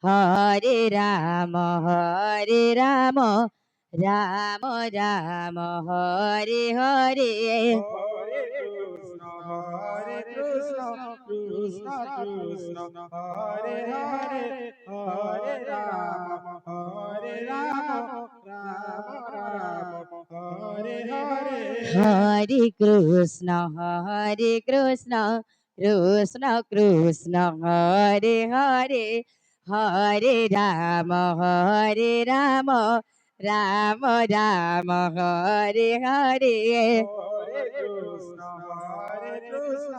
Hare Ram Ram Ram Hare Hare Hare Krishna, Krishna Krishna, Hare Hare, Hare Rama, Hare Rama, Rama Rama, Hare Hare. Hare Krishna Krishna Krishna Hare Hare Hare Ram Ram Ram Hare Hare Hare Krishna, Hare Krishna, Krishna Krishna, Hare Hare, Hare Rama, Hare Rama, Rama Rama, Hare Hare. Hare Krishna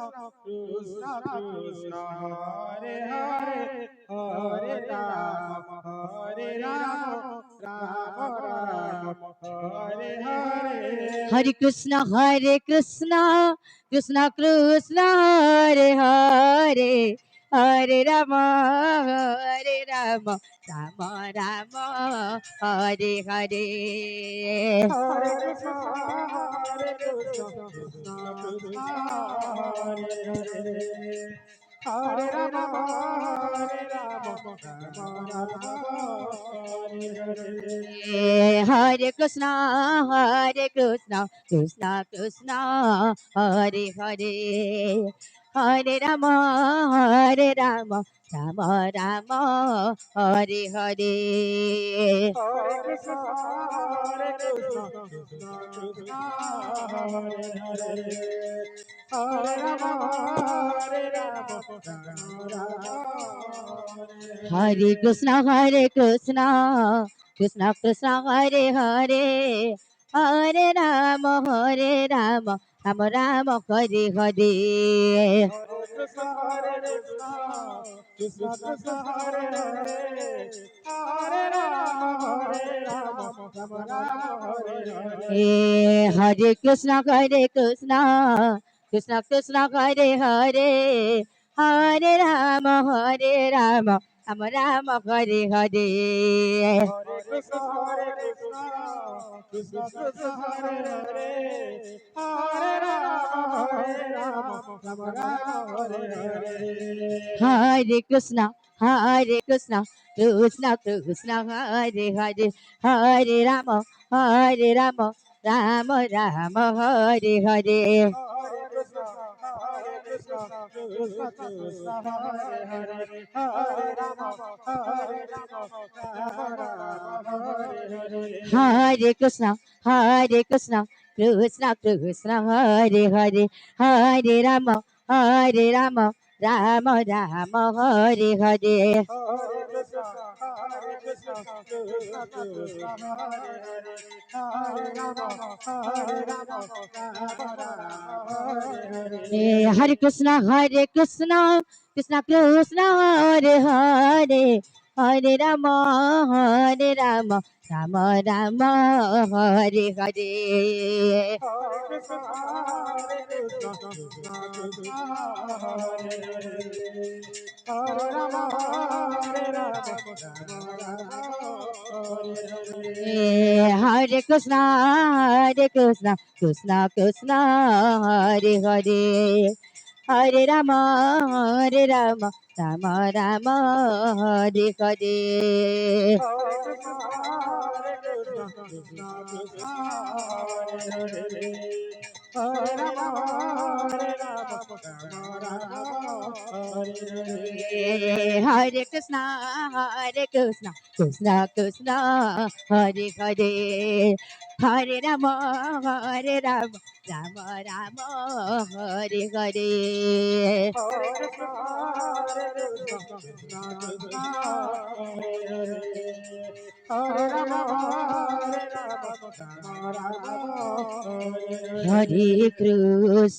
Krishna Krishna Hare Hare Hare Ram Ram Ram Hare Hare Hare Krishna, Hare Krishna, Krishna Krishna, Hare Hare, Hare Rama, Hare Rama, Rama Rama, Hare Hare. Hare Krishna Krishna Krishna Hare Hare Hare Ram Ram Ram Hare Hare Hare Krishna, Hare Krishna, Krishna Krishna, Hare Hare, Hare Rama, Hare Rama, Rama Rama, Hare Hare Krishna Krishna Krishna Hare Hare Hare Ram Ram Ram Hare Hare Hare Krishna, Hare Krishna, Krishna Krishna, Hare Hare, Hare Rama, Hare Rama, Rama Rama, Hare A Hare. Hare Krishna Krishna Krishna Hare Hare Hare Ram Ram Ram Hare Hare Hare Krishna, Hare Krishna, Krishna Krishna, Hare Hare, Hare Rama, Hare Rama, Rama Rama, Hare Hare. Hare Krishna Krishna Krishna Hare Hare Hare Ram Ram Ram Hare Hare Hare Krishna, Hare Krishna, Krishna Krishna, Hare Hare, Hare Rama, Hare Rama, Rama Rama, Hare Hare. Hare Krishna Krishna Krishna Hare Hare Hare Ram Ram Ram Hare Hare Hare Krishna, Hare Krishna, Krishna Krishna, Hare Hare, Hare Rama, Hare Rama, Rama Rama, Hare Hare. Hare Krishna Krishna Krishna Hare Hare Hare Ram Ram Ram Hare Hare Hare Krishna, Hare Krishna, Krishna Krishna, Hare Hare, Hare Rama, Hare Rama, Rama Rama, Hare Hare. Hare Krishna Krishna Krishna Hare Hare Hare Ram Ram Hare Hare Hare Krishna, Hare Krishna, Krishna Krishna, Hare Hare, Hare Rama, Hare Rama, Rama Rama, Hare Hare. Hare Krishna Krishna Krishna Hare Hare Hare Ram Ram Ram Hare Hare Hare Krishna, Hare Krishna, Krishna Krishna, Hare Hare, Hare Rama, Hare Rama, Rama Rama, Hare Hare Hare. Krishna